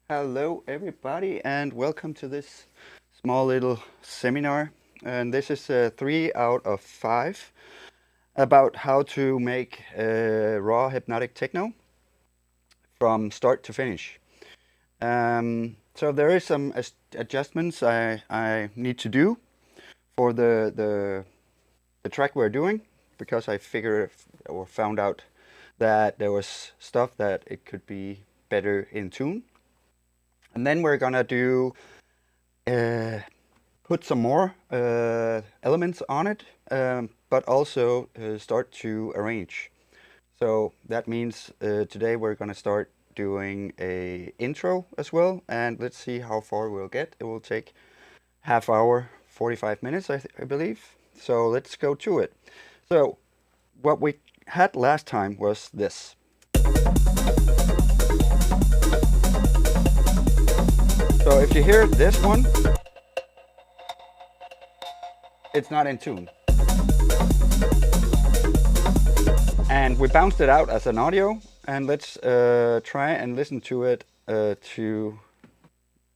Hello everybody and welcome to this small little seminar, and this is 3 out of 5 about how to make Raw Hypnotic Techno from start to finish. So there is some adjustments I need to do for the track we're doing, because I figured or found out that there was stuff that it could be better in tune. And then we're gonna do put some more elements on it, but also start to arrange. So that means today we're gonna start doing a intro as well, and let's see how far we'll get. It will take half hour, 45 minutes, I believe. So let's go to it. So what we had last time was this. So if you hear this one, it's not in tune. And we bounced it out as an audio, and let's try and listen to it to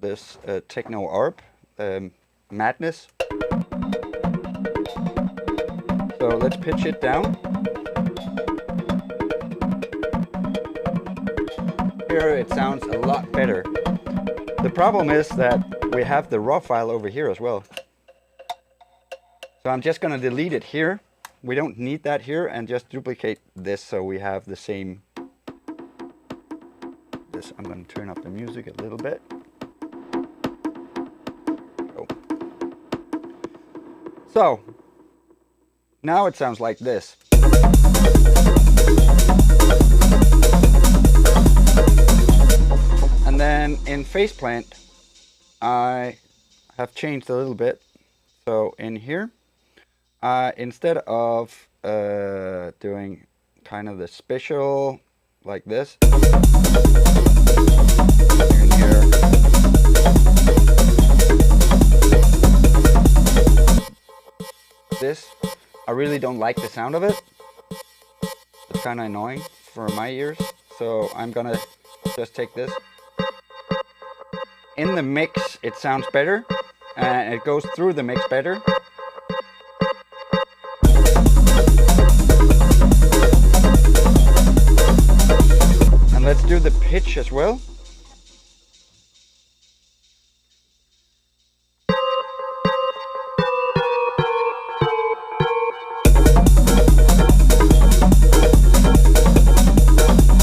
this techno ARP, Madness. So let's pitch it down. Here it sounds a lot better. The problem is that we have the raw file over here as well. So I'm just going to delete it here. We don't need that here, and just duplicate this so we have the same. This, I'm going to turn up the music a little bit. So now it sounds like this. And then in Faceplant, I have changed a little bit. So in here, instead of doing kind of the special like this, in here, this, I really don't like the sound of it. It's kind of annoying for my ears. So I'm gonna just take this. In the mix, it sounds better, and it goes through the mix better. And let's do the pitch as well.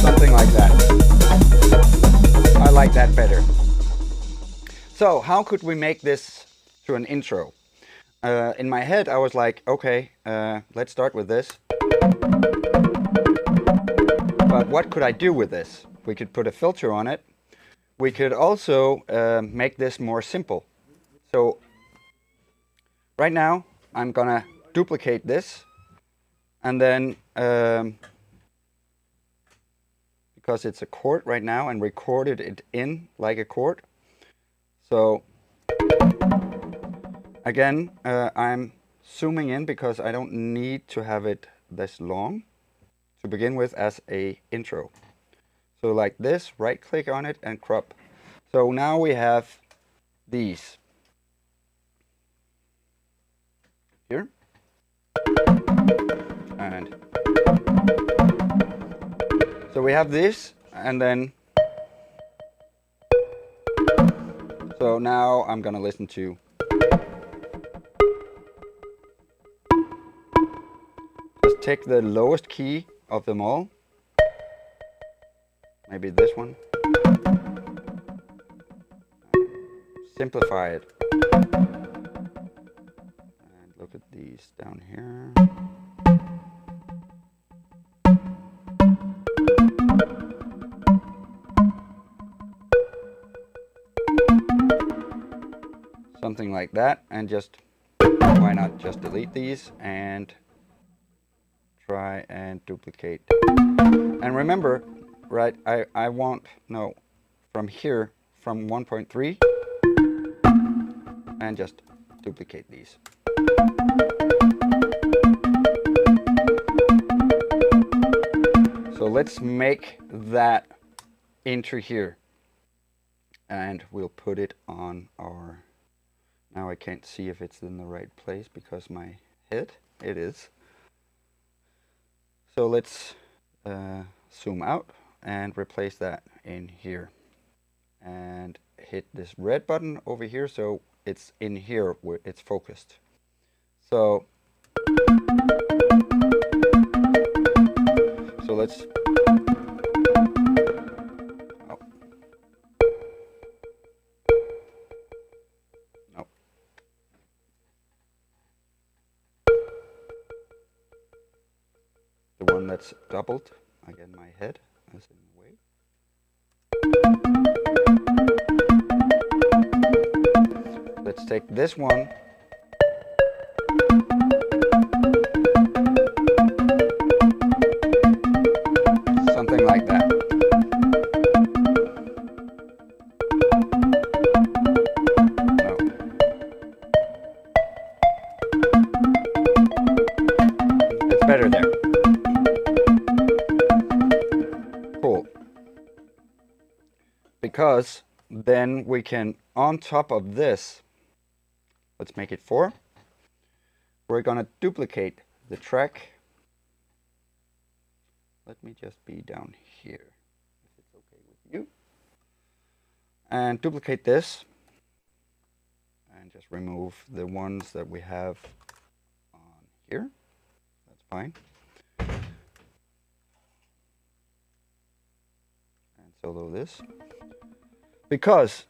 Something like that. I like that better. So how could we make this to an intro? In my head I was like, okay, let's start with this. But what could I do with this? We could put a filter on it. We could also make this more simple. So right now I'm gonna duplicate this, and then because it's a chord right now and recorded it in like a chord. So again, I'm zooming in because I don't need to have it this long to begin with as a intro. So like this, right click on it and crop. So now we have these here, and so we have this, and then so now I'm gonna listen to just take the lowest key of them all, maybe this one, simplify it, and look at these down here. Something like that, and just why not just delete these and try and duplicate. And remember, right, I want, no, from here, from 1.3, and just duplicate these. So let's make that into here. and we'll put it on our, now I can't see if it's in the right place because my head, it is. So let's zoom out and replace that in here, and hit this red button over here so it's in here where it's focused. So let's, oh. No. The one that's doubled, again my head is in the way. Let's take this one. Something like that. No. It's better there. Cool. Because then we can, on top of this, let's make it 4. We're gonna duplicate the track. Let me just be down here, if it's okay with you. And duplicate this. And just remove the ones that we have on here. That's fine. And solo this. Because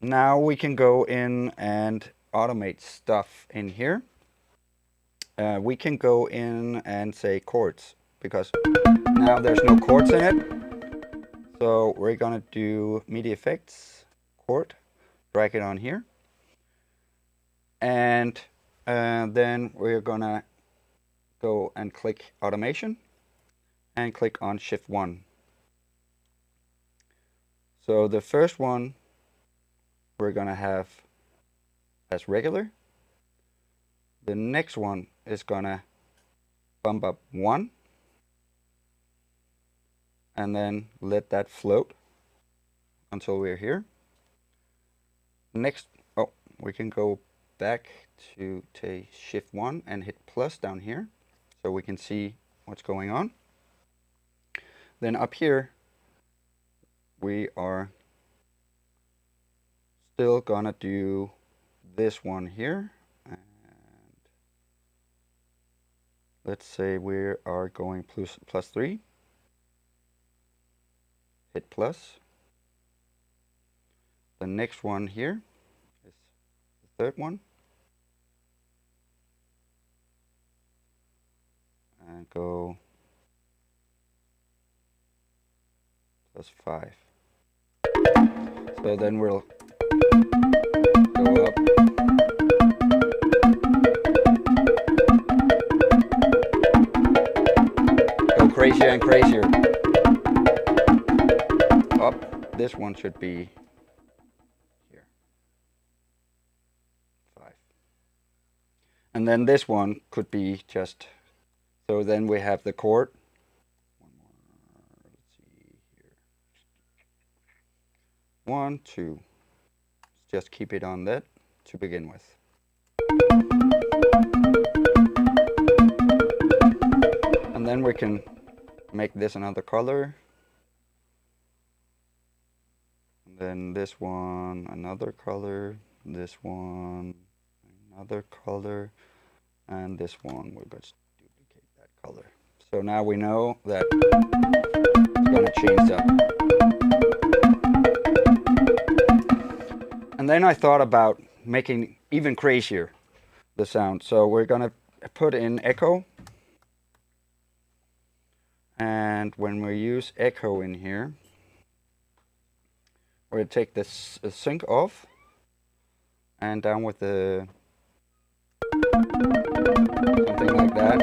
now we can go in and automate stuff in here. We can go in and say chords, because now there's no chords in it. So we're gonna do MIDI effects, chord, drag it on here. And then we're gonna go and click automation and click on Shift 1. So the first one we're gonna have as regular. The next one is gonna bump up 1 and then let that float until we're here. Next, oh, we can go back to Shift 1 and hit plus down here so we can see what's going on. Then up here we are still gonna do this one here, and let's say we are going plus 3, hit plus. The next one here is the third one, and go plus 5. So then we'll go up. Go crazier and crazier. Up. This one should be here. 5. And then this one could be just, so then we have the chord. One more. Let's see here. 1, 2. Just keep it on that to begin with. And then we can make this another color. And then this one another color, this one another color, and this one we'll just duplicate that color. So now we know that it's going to change up. And then I thought about making even crazier the sound. So we're gonna put in echo. And when we use echo in here, we're gonna take this sync off and down with the something like that.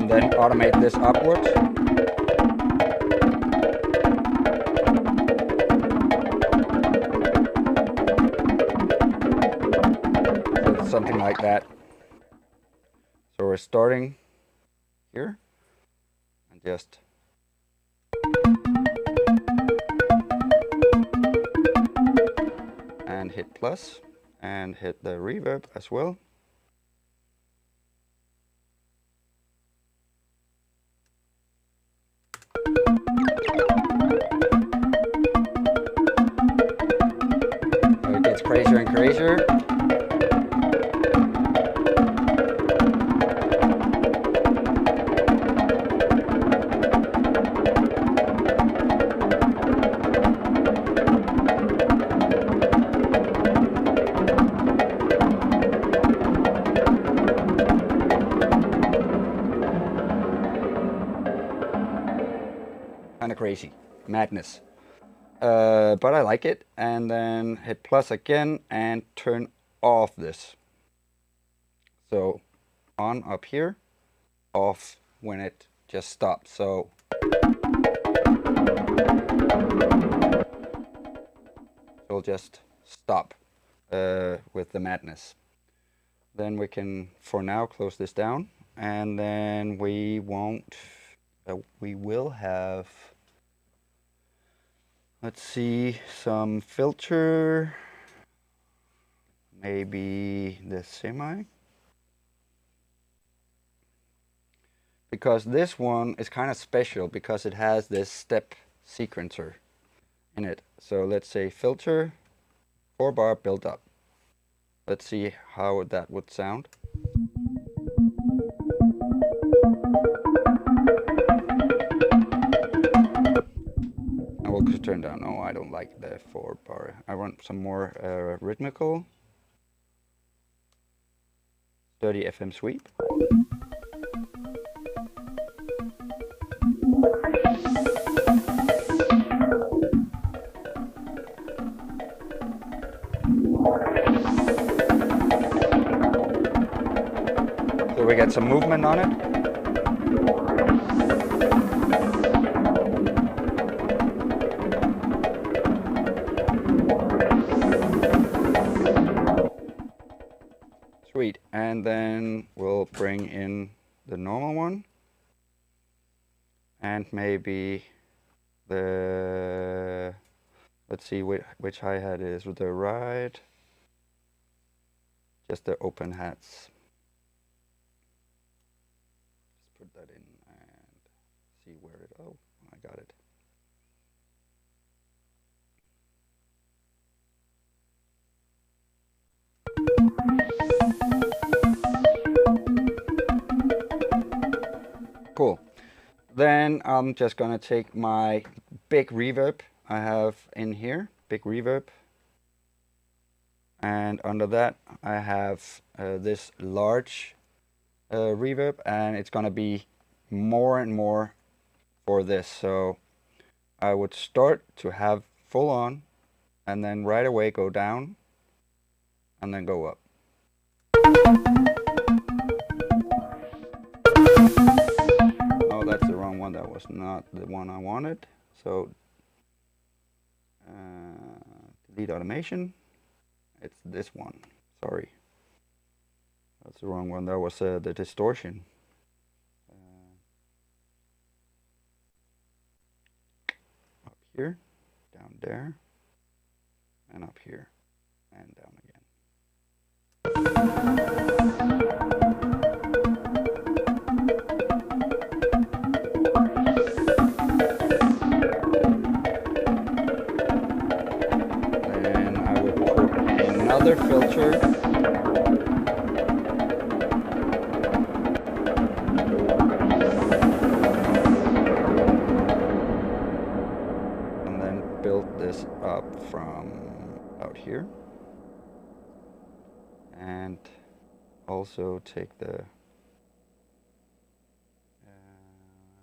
Then automate this upwards. So something like that. we're starting here and just and hit plus and hit the reverb as well. So it gets crazier and crazier. Kind of crazy, madness, but I like it. And then hit plus again and turn off this. So on up here, off when it just stops. So it'll just stop with the madness. Then we can, for now, close this down, and then we won't. We will have, let's see, some filter, maybe the semi, because this one is kind of special because it has this step sequencer in it. So let's say filter, 4-bar build up. Let's see how that would sound. Turn down. No, I don't like the 4-bar. I want some more rhythmical. 30 FM sweep. So we get some movement on it. Sweet, and then we'll bring in the normal one, and maybe the, let's see which hi-hat is with the right, just the open hats. Just put that in and see where it, oh, I got it. Cool. Then I'm just gonna take my big reverb I have in here, big reverb, and under that I have this large reverb, and it's gonna be more and more for this. So I would start to have full on, and then right away go down, and then go up. Oh, that's the wrong one. That was not the one I wanted. So delete automation. It's this one. Sorry. That's the wrong one. That was the distortion. Up here, down there, and up here, and down again. Then I will put another filter. And then build this up from out here. And also take the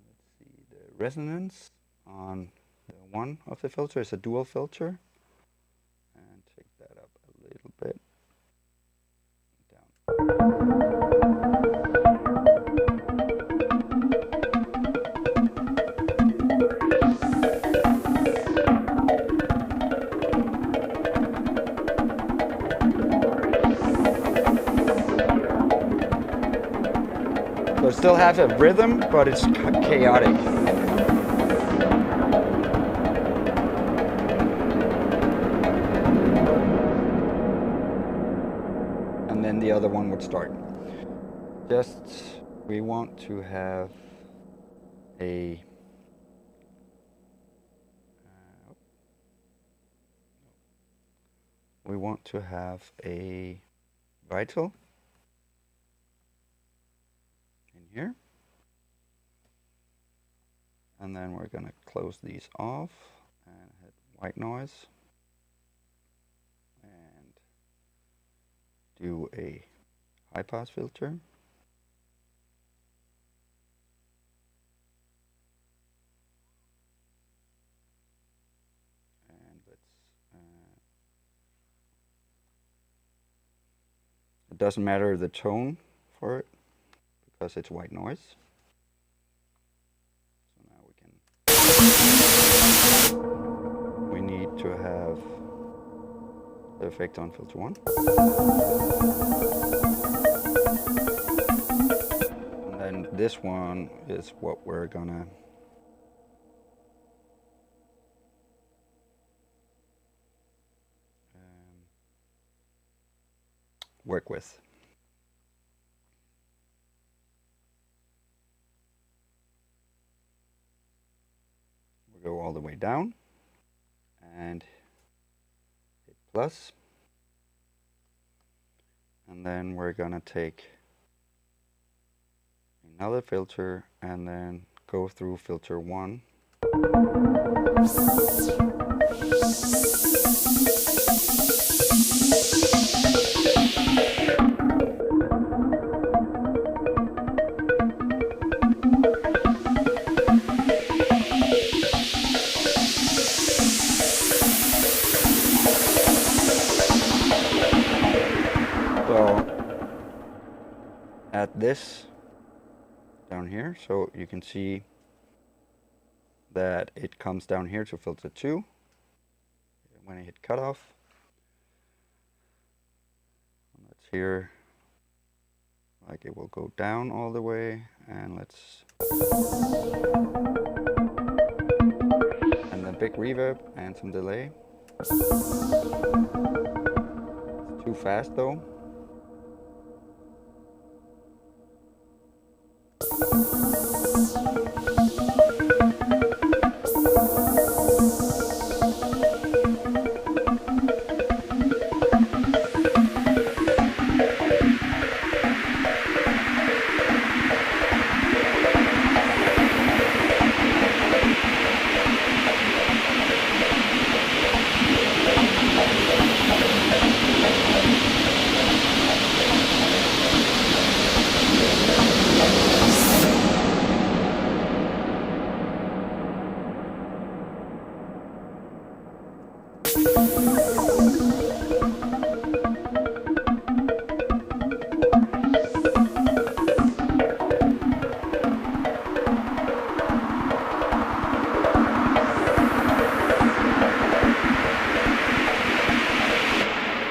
let's see, the resonance on the one of the filter. It's a dual filter, and take that up a little bit down. So it still has a rhythm, but it's chaotic. And then the other one would start. We want to have a vital in here, and then we're gonna close these off and hit white noise and do a high pass filter. It doesn't matter the tone for it because it's white noise. So now we need to have the effect on filter 1. And then this one is what we're gonna work with. We'll go all the way down and hit plus. And then we're gonna take another filter and then go through filter 1. At this down here, so you can see that it comes down here to filter 2 when I hit cutoff. Let's hear like it will go down all the way, and let's and a big reverb and some delay. It's too fast though.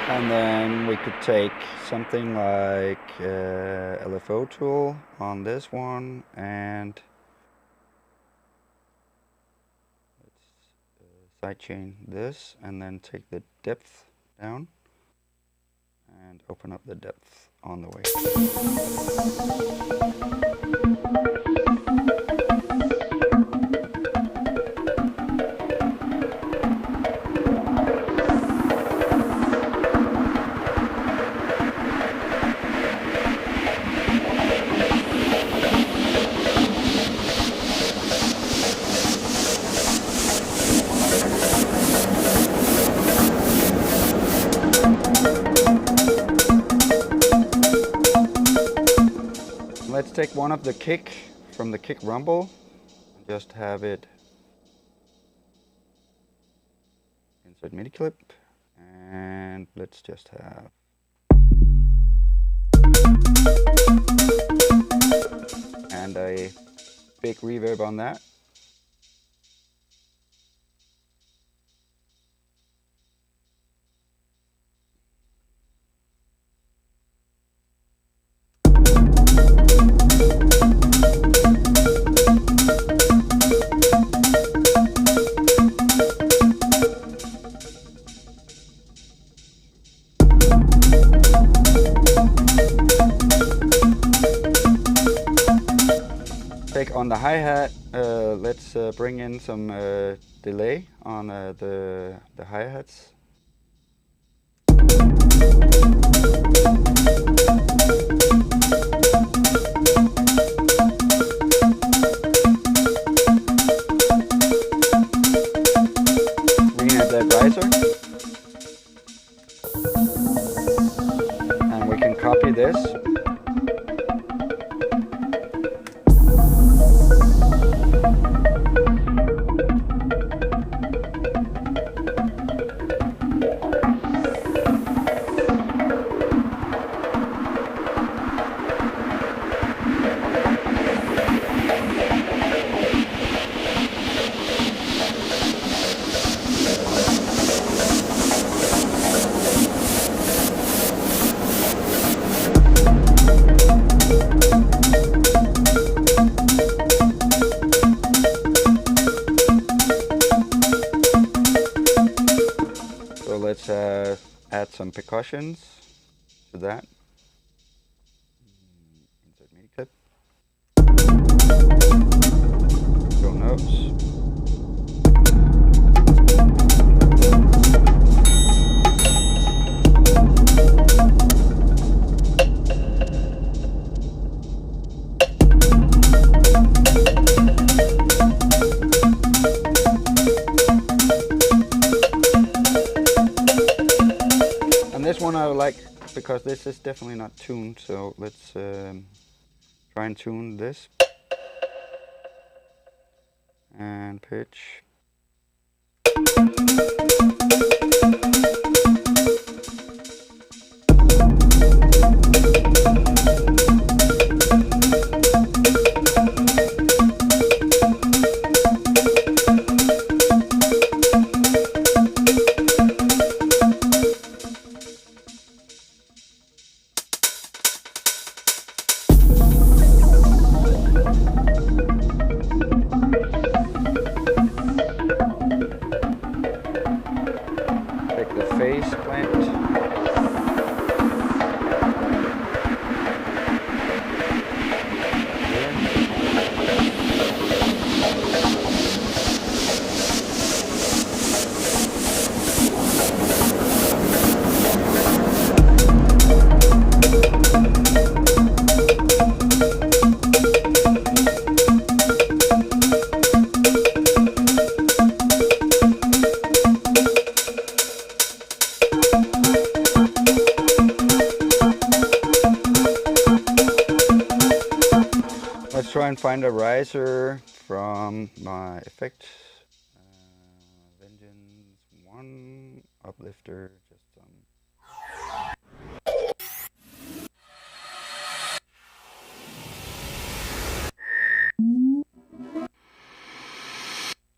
And then we could take something like LFO tool on this one, and let's sidechain this, and then take the depth down and open up the depth on the way. Let's take one of the kick from the kick rumble and just have it insert MIDI clip, and let's just have and a big reverb on that. on the hi-hat, let's bring in some delay on the hi-hats. Bringing in that riser. And we can copy this. Let's add some percussions to that. Insert MIDI clip. Go notes. This one I like because this is definitely not tuned, so let's try and tune this and pitch. Face plant. Let's try and find a riser from my effects. Vengeance 1, uplifter,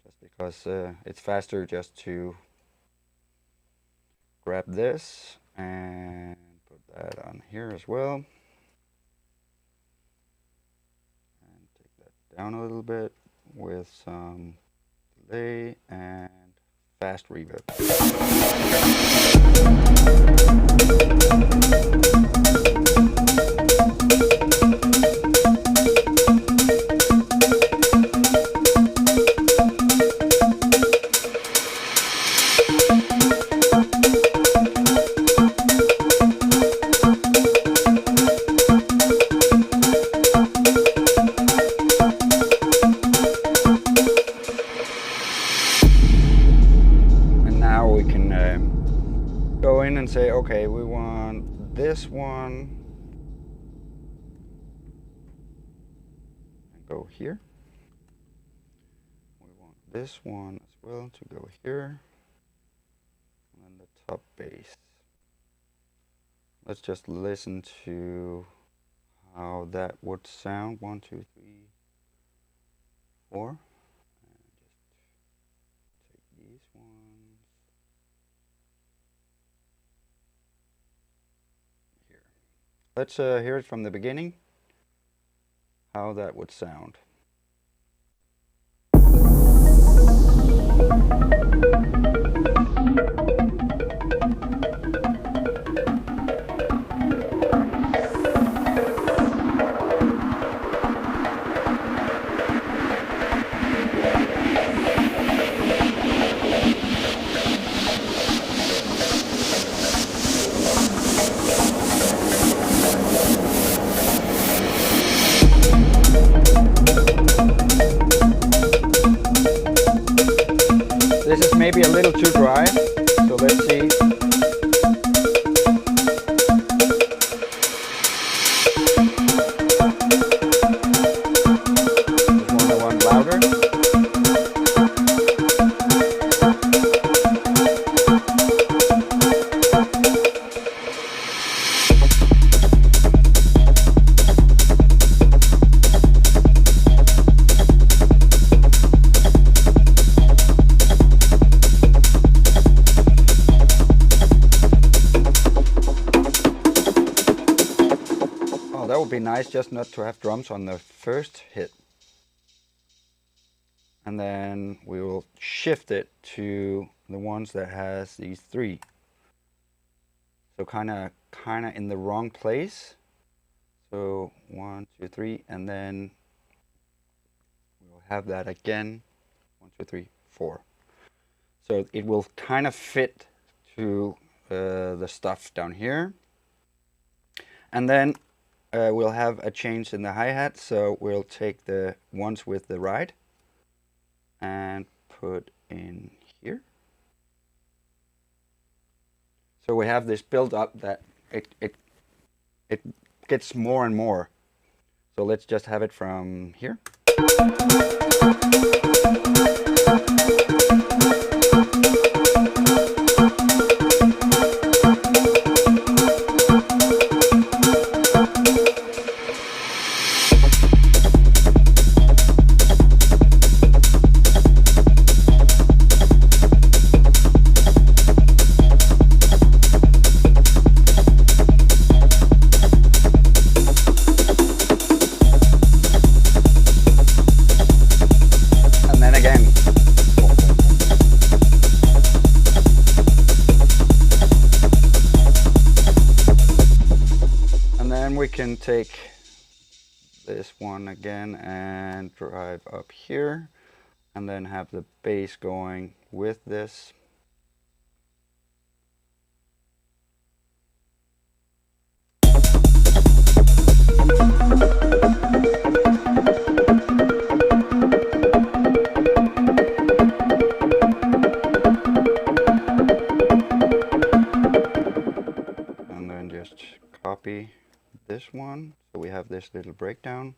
just because it's faster just to grab this and put that on here as well. Down a little bit with some delay and fast reverb. Go in and say, okay, we want this one, and go here. We want this one as well to go here, and then the top bass. Let's just listen to how that would sound. 1, 2, 3, 4. And just take these ones. Let's hear it from the beginning, how that would sound. One louder. That would be nice, just not to have drums on the first hit. And then we will shift it to the ones that has these three. So kind of in the wrong place. So 1, 2, 3, and then we'll have that again. 1, 2, 3, 4. So it will kind of fit to the stuff down here. And then we'll have a change in the hi-hat, so we'll take the ones with the ride and put in here. So we have this build up that it gets more and more. So let's just have it from here. We can take this one again and drive up here and then have the bass going with this. And then just copy this one, so we have this little breakdown.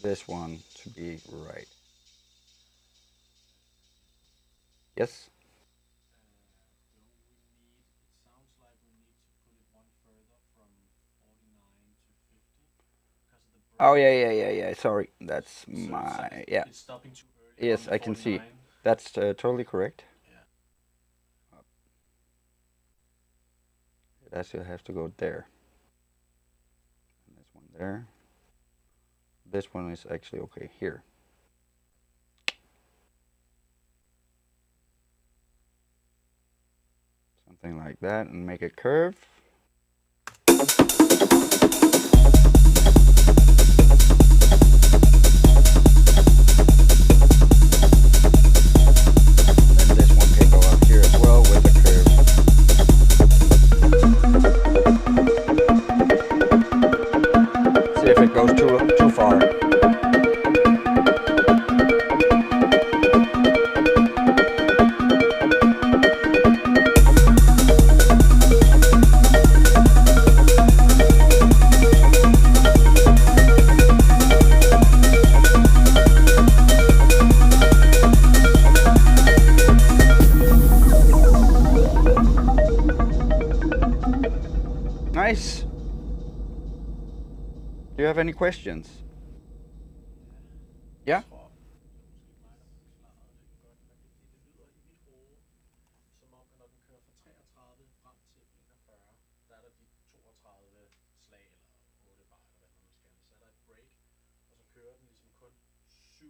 This one to be right. Yes? It sounds like we need to put it one further from 49 to 50 because of the Oh yeah. Sorry, that's so my yeah. It's stopping too early. Yes, I can see. That's totally correct. Yeah. It actually has to go there. And this one there. This one is actually okay here. Something like that, and make it curve. Then this one can go up here as well with a curve. See if it goes too far. Nice. Do you have any questions? Yeah? hører den ligesom kun 7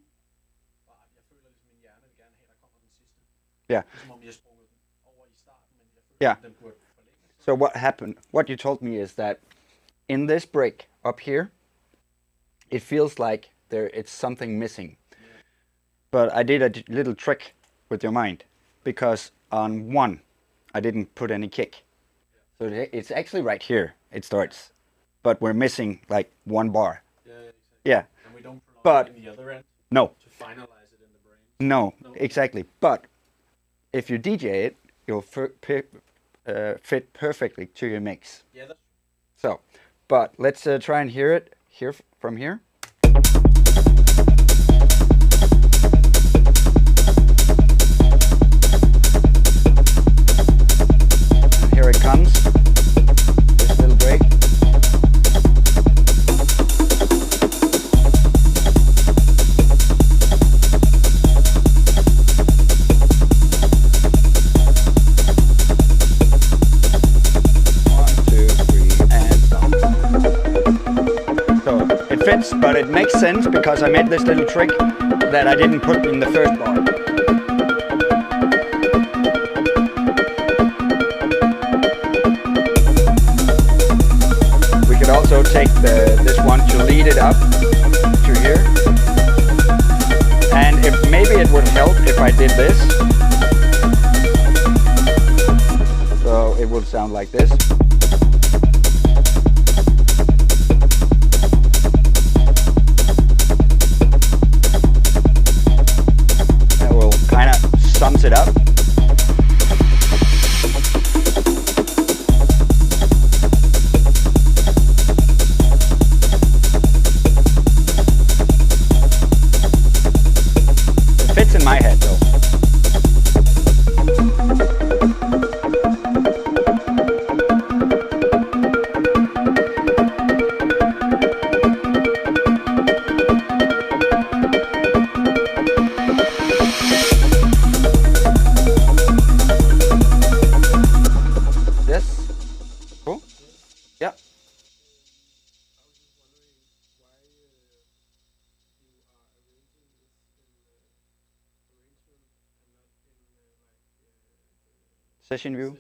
bar. Jeg føler ligesom min hjerne vil gerne have, der kommer den sidste. Yeah. Ligesom om jeg har sprunget den over i starten, men jeg føler, Yeah. den burde forlænges. So what happened, what you told me is that in this break up here, it feels like it's something missing. Yeah. But I did a little trick with your mind, because on 1, I didn't put any kick. So it's actually right here, it starts. But we're missing like 1 bar. Yeah, exactly. Yeah. And we don't prolong But it in the other end no, to finalize it in the brain. no, No. exactly. But if you DJ it, you'll fit perfectly to your mix. Yeah, that's So, but let's try and hear it here from here. And here it comes. This little break. Fits, but it makes sense because I made this little trick that I didn't put in the first bar. We could also take this one to lead it up to here. And if maybe it would help if I did this. So it would sound like this. Sums it up. It fits in my head though. Session view.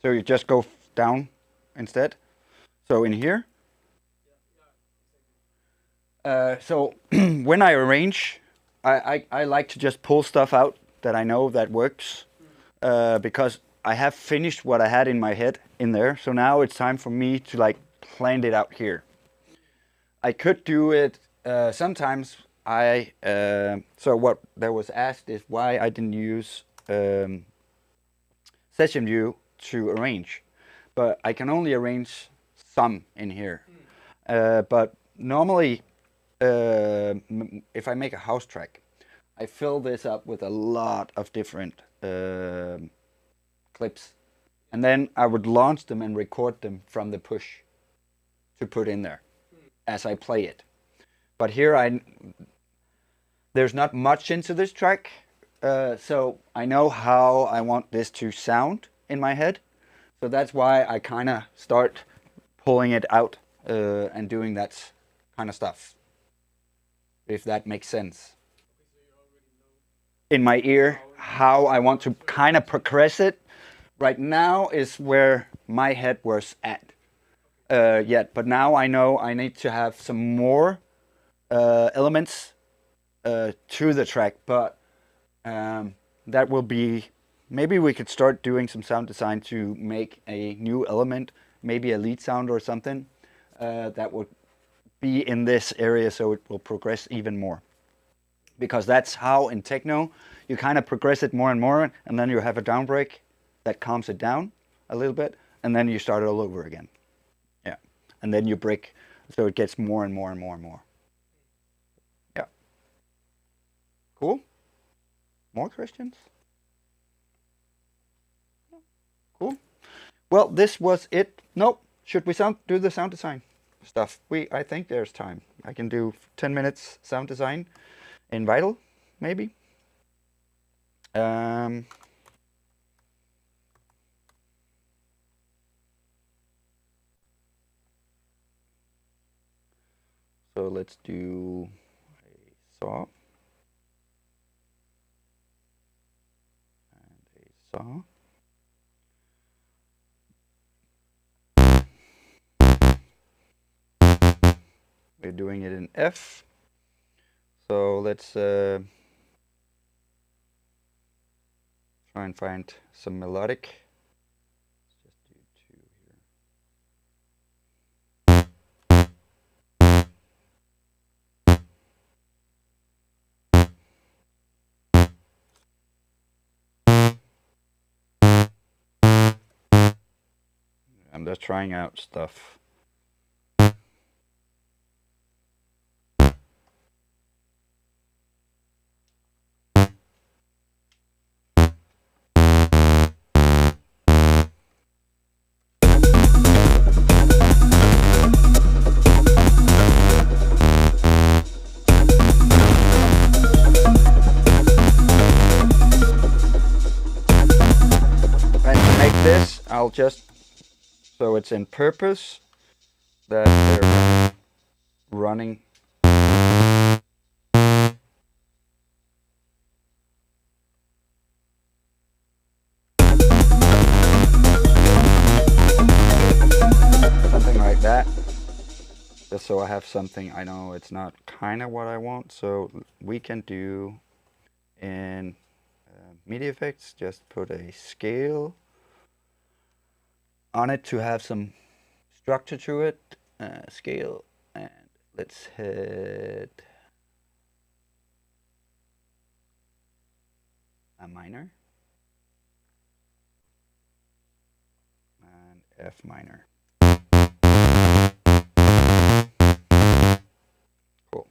So you just go down instead. So in here. So when I arrange, I like to just pull stuff out that I know that works, because I have finished what I had in my head in there. So now it's time for me to like plan it out here. I could do it sometimes. So what there was asked is why I didn't use session view to arrange, but I can only arrange some in here. But normally, if I make a house track, I fill this up with a lot of different clips, and then I would launch them and record them from the push to put in there as I play it. But here there's not much into this track. So I know how I want this to sound in my head. So that's why I kind of start pulling it out and doing that kind of stuff. If that makes sense. In my ear, how I want to kind of progress it. Right now is where my head was at yet. But now I know I need to have some more elements to the track. But that will be, maybe we could start doing some sound design to make a new element, maybe a lead sound or something that would be in this area, so it will progress even more. Because that's how in techno you kind of progress it more and more, and then you have a down break that calms it down a little bit, and then you start all over again. Yeah, and then you break, so it gets more and more and more and more. Yeah. Cool. More questions? Cool. Well, this was it. Nope. Should we do the sound design stuff? I think there's time. I can do 10 minutes sound design in Vital, maybe. So let's do a saw. And a saw. We're doing it in F. So let's try and find some melodic. Let's just do 2 here. I'm just trying out stuff. This I'll just, so it's in purpose that they're running. Something like that, just so I have something. I know it's not kind of what I want, so we can do in MIDI effects, just put a scale on it to have some structure to it. Scale, and let's hit a minor and F minor. Cool.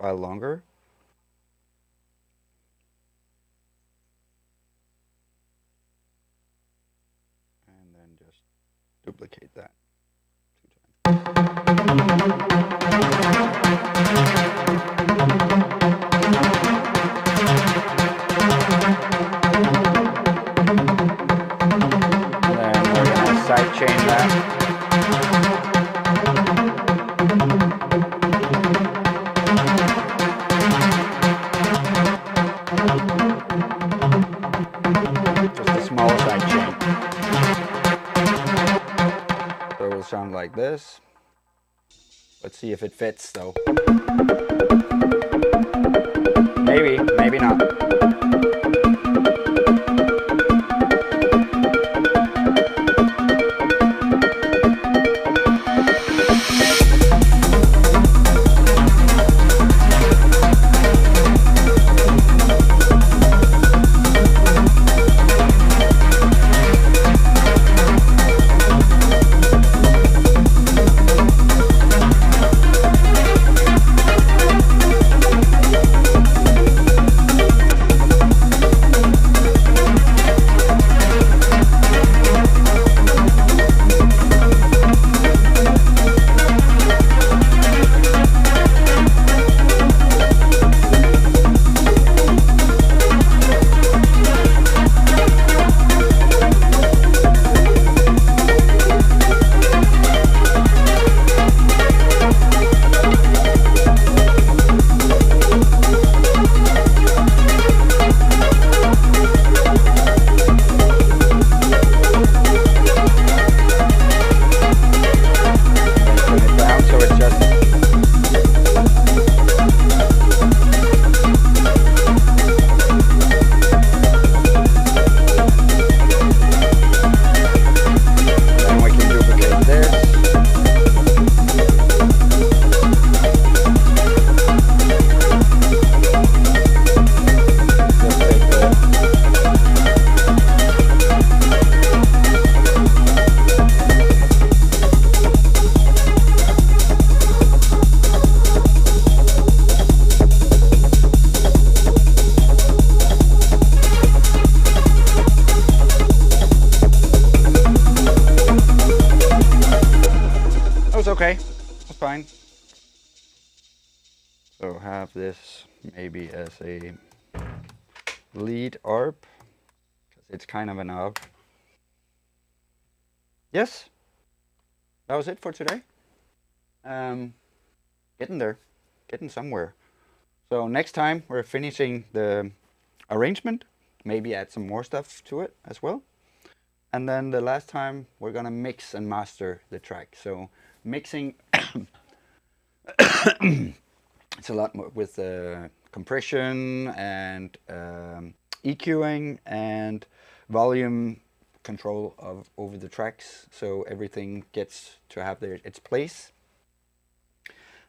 file longer. And then just duplicate that 2 times. Sidechain that. small side chain. So it will sound like this. Let's see if it fits though. Maybe, maybe not. Okay, that's fine. So have this maybe as a lead ARP, because it's kind of an ARP. Yes, that was it for today. Getting there, getting somewhere. So next time we're finishing the arrangement, maybe add some more stuff to it as well. And then the last time we're gonna mix and master the track. So mixing, it's a lot more with compression and EQing and volume control of over the tracks, so everything gets to have its place.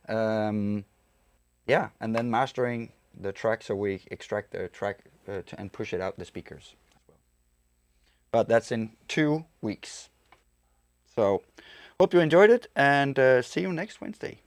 Yeah, and then mastering the track, so we extract the track and push it out the speakers as well. But that's in 2 weeks. So hope you enjoyed it, and see you next Wednesday.